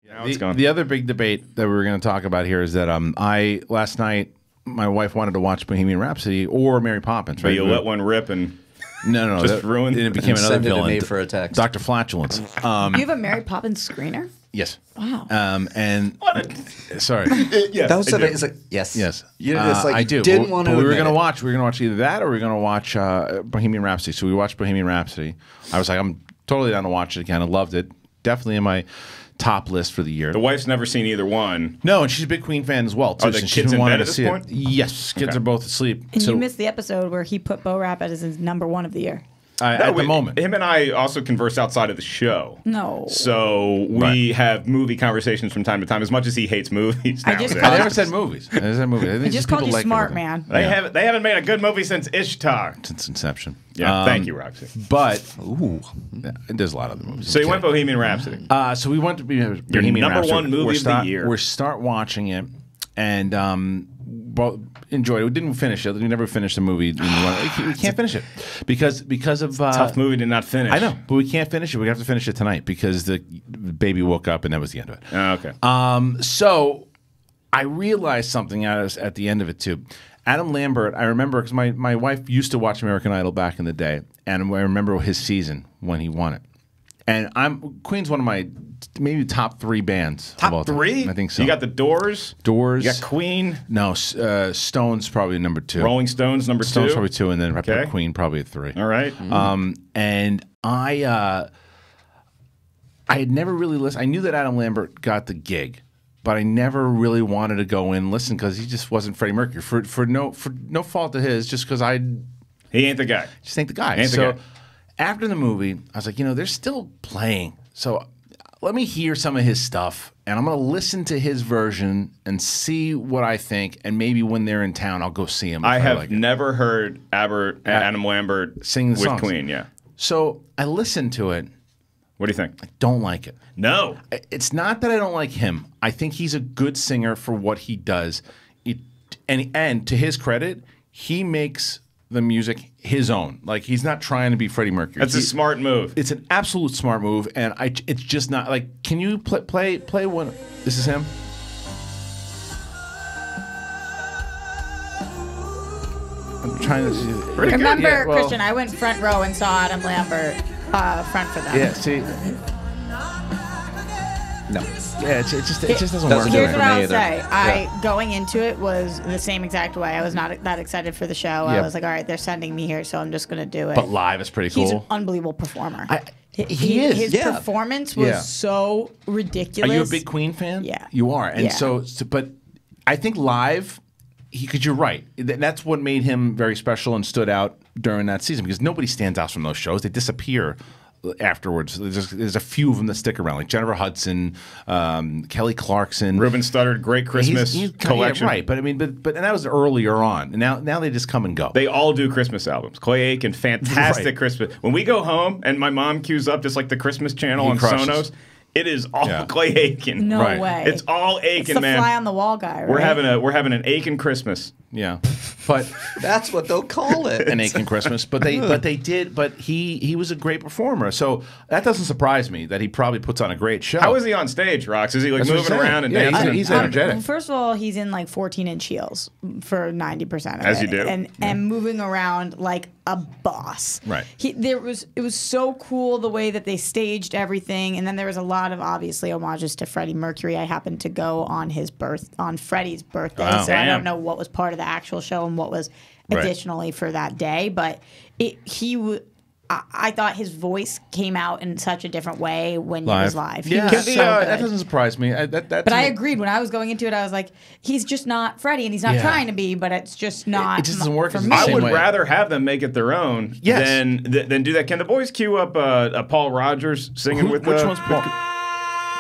The other big debate that we were going to talk about here is that last night my wife wanted to watch Bohemian Rhapsody or Mary Poppins. Right? But you let one rip and no, just ruined. And it became another villain. Send it to me for a text. Dr. Flatulence. You have a Mary Poppins screener? Yes. Wow. Sorry. Yes, that was so it's like, yes. You like, I do. Didn't want to. We were going to watch either that or we were going to watch Bohemian Rhapsody. So we watched Bohemian Rhapsody. I was like, I'm totally down to watch it again. I loved it. Definitely in my top list for the year. The wife's never seen either one. No, and she's a big Queen fan as well, too. Are the kids in bed at this point? Yes, kids are both asleep. And you missed the episode where he put Bo Rap as his #1 of the year. At the moment. Him and I also converse outside of the show. No. So we have movie conversations from time to time, as much as he hates movies. I never said movies. I just called you smart, man. They haven't made a good movie since Ishtar. Since Inception. Yeah, thank you, Roxy. But there's a lot of other movies. So you went Bohemian Rhapsody. So we went to Bohemian Rhapsody. #1 movie of the year. We start watching it, and enjoyed it. We didn't finish it. We never finished the movie. We can't finish it because of tough movie to not finish. I know, but we can't finish it. We have to finish it tonight because the baby woke up and that was the end of it. Oh, okay. So I realized something at the end of it too. Adam Lambert, I remember because my wife used to watch American Idol back in the day, and I remember his season when he won it. And Queen's one of my maybe top 3 bands. Top 3? I think so. You got the Doors. You got Queen. No, Stones probably number 2. Rolling Stones number 2. Stones probably 2, and then Queen probably 3. All right. And I had never really listened. I knew that Adam Lambert got the gig, but I never really wanted to go in and listen because he just wasn't Freddie Mercury for no fault of his. Just because he ain't the guy. Just ain't the guy. After the movie, I was like, they're still playing. So let me hear some of his stuff, and I'm going to listen to his version and see what I think. And maybe when they're in town, I'll go see him. I have never heard Adam Lambert sing the songs with Queen. Yeah. So I listened to it. What do you think? I don't like it. No. It's not that I don't like him. I think he's a good singer for what he does. And to his credit, he makes the music his own. Like, he's not trying to be Freddie Mercury. That's a smart move. It's an absolute smart move, and it's just not like. Can you play one? This is him. I'm trying to see. Remember, Kristian, I went front row and saw Adam Lambert front for them. Yeah, see. No. Yeah, it just doesn't work. Here's what I'll say. Going into it was the same exact way. I was not that excited for the show. I was like, all right, they're sending me here, so I'm just going to do it. But live is pretty cool. He's an unbelievable performer. He is. His performance was so ridiculous. Are you a big Queen fan? Yeah. You are. And but I think live, because you're right. That's what made him very special and stood out during that season, because nobody stands out from those shows. They disappear afterwards. There's a few of them that stick around, like Jennifer Hudson, Kelly Clarkson, Ruben Studdard, great Christmas collection. Yeah, right, but I mean, but and that was earlier on. And now they just come and go. They all do Christmas albums. Clay Aiken, fantastic Christmas. When we go home and my mom queues up just like the Christmas channel on Sonos, it is all Clay Aiken. No way. It's all Aiken, man. It's the fly on the wall guy. Right? We're having an Aiken Christmas. Yeah, but that's what they'll call it, an Aiken Christmas. But he was a great performer, so that doesn't surprise me that he probably puts on a great show. How is he on stage, Rox? Is he like moving around and dancing? He's energetic. First of all, he's in like 14-inch heels for 90% of it, as you do, and moving around like a boss. Right. It was so cool the way that they staged everything, and then there was a lot of obviously homages to Freddie Mercury. I happened to go on Freddie's birthday, so I don't know what was part of the actual show and what was additionally for that day, but I thought his voice came out in such a different way when he was live. Yeah, that doesn't surprise me. But I agreed when I was going into it. I was like, he's just not Freddie, and he's not trying to be, but it's just not. It just doesn't work for the me. I same would way. rather have them make it their own than do that. Can the boys cue up a Paul Rodgers singing with which one's Paul?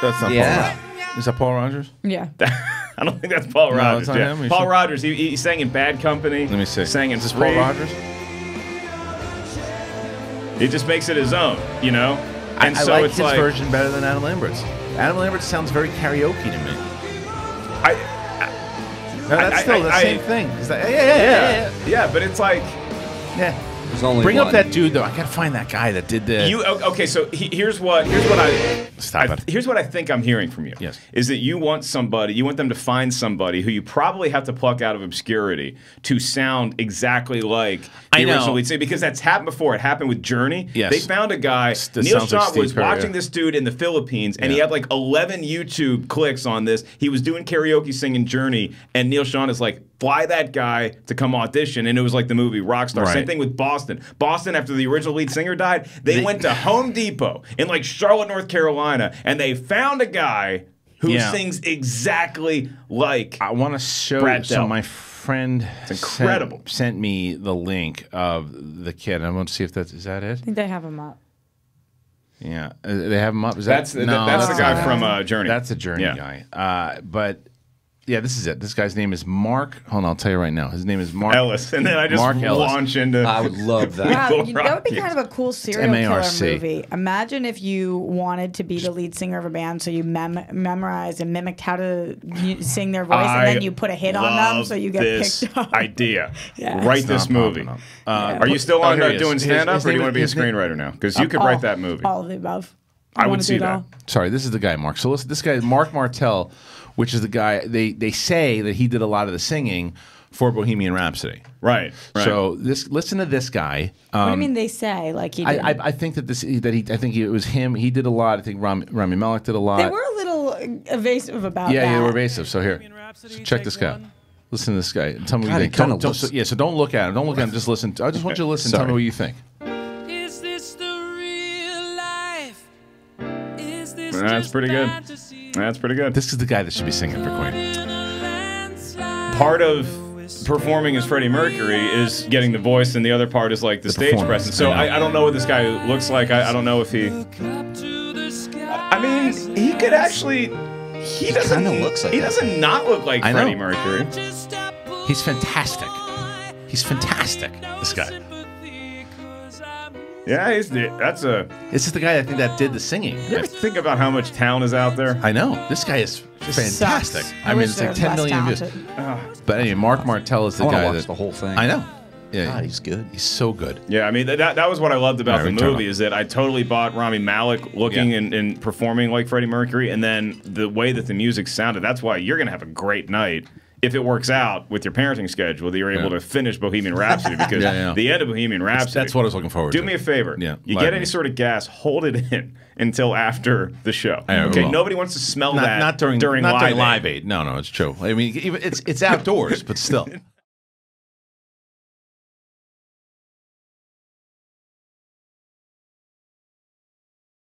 That's not Paul Rodgers. Is that Paul Rodgers? Yeah. I don't think that's Paul Rodgers. It's not him. Paul Rodgers. He sang in Bad Company. Let me see. Sang in Is this Paul Rodgers? He just makes it his own, And I so like it's his version better than Adam Lambert's. Adam Lambert sounds very karaoke to me. That's still the same thing. Yeah, but it's like there's only Bring one. up that dude though. I gotta find that guy that did the. Okay, so here's what I think I'm hearing from you. Yes. Is that you want them to find somebody who you probably have to pluck out of obscurity to sound exactly like the original lead singer, because that's happened before. It happened with Journey. Yes. They found a guy. Neil Sean was watching this dude in the Philippines, and he had like 11 YouTube clicks on this. He was doing karaoke singing Journey, and Neil Sean is like, fly that guy to come audition, and it was like the movie Rockstar. Same thing with Boston. Boston, after the original lead singer died, they went to Home Depot in like Charlotte, North Carolina, and they found a guy who sings exactly like I want to show Brad so Delp. my friend It's incredible. sent me the link of the kid. I want to see if is that it? I think they have him up. Yeah, they have him up. Is that's that, that's the guy not from Journey. That's a Journey guy. But yeah, this is it. This guy's name is Mark. Hold on, I'll tell you right now. His name is Mark Ellis, and then I just Mark launch into. I would love that. Wow, that would be kind of a cool serial killer M-A-R-C. movie. Imagine if you wanted to be the lead singer of a band, so you memorized and mimicked how to sing their voice, and then you put a hit on them, so you get picked up. Idea. Yeah. Write this movie. Are you still on doing stand-up, or do you want to be a screenwriter now? Because you could write that movie. All of the above. I would see that. Sorry, this is the guy, Mark. So listen, this guy is Mark Martell, which is the guy they say that he did a lot of the singing for Bohemian Rhapsody. Right. So listen to this guy. What do you mean they say like he did? I think that I think it was him. He did a lot. I think Rami Malek did a lot. They were a little evasive about that. Yeah, they were evasive. So here, check this guy. Listen to this guy. And tell me what you think. So don't look at him. Don't look at him. Just listen. I just want you to listen. Tell me what you think. That's pretty good. That's pretty good. This is the guy that should be singing for Queen. Part of performing as Freddie Mercury is getting the voice, and the other part is like the stage presence. So I don't know what this guy looks like. I don't know if he. I mean, he could actually. He doesn't looks like. He doesn't not look like Freddie Mercury. He's fantastic. He's fantastic. This guy. Yeah, that's a. This is the guy I think that did the singing. You ever think about how much talent is out there? I know. This guy is fantastic. Sucks. I mean, wish it's there like was 10 less million views. talented. But anyway, Mark Martell is the I guy watch that the whole thing. I know. Yeah, God, he's good. He's so good. Yeah, I mean that was what I loved about the Return movie on. is that I totally bought Rami Malek looking and performing like Freddie Mercury, and then the way that the music sounded. That's why you're gonna have a great night if it works out with your parenting schedule that you're able to finish Bohemian Rhapsody, because the end of Bohemian Rhapsody. That's what I was looking forward to. Do me a favor. Yeah, you get any sort of gas, hold it in until after the show. Okay, nobody wants to smell that not during Live Aid. Live Aid. No, it's true. I mean, it's outdoors, but still.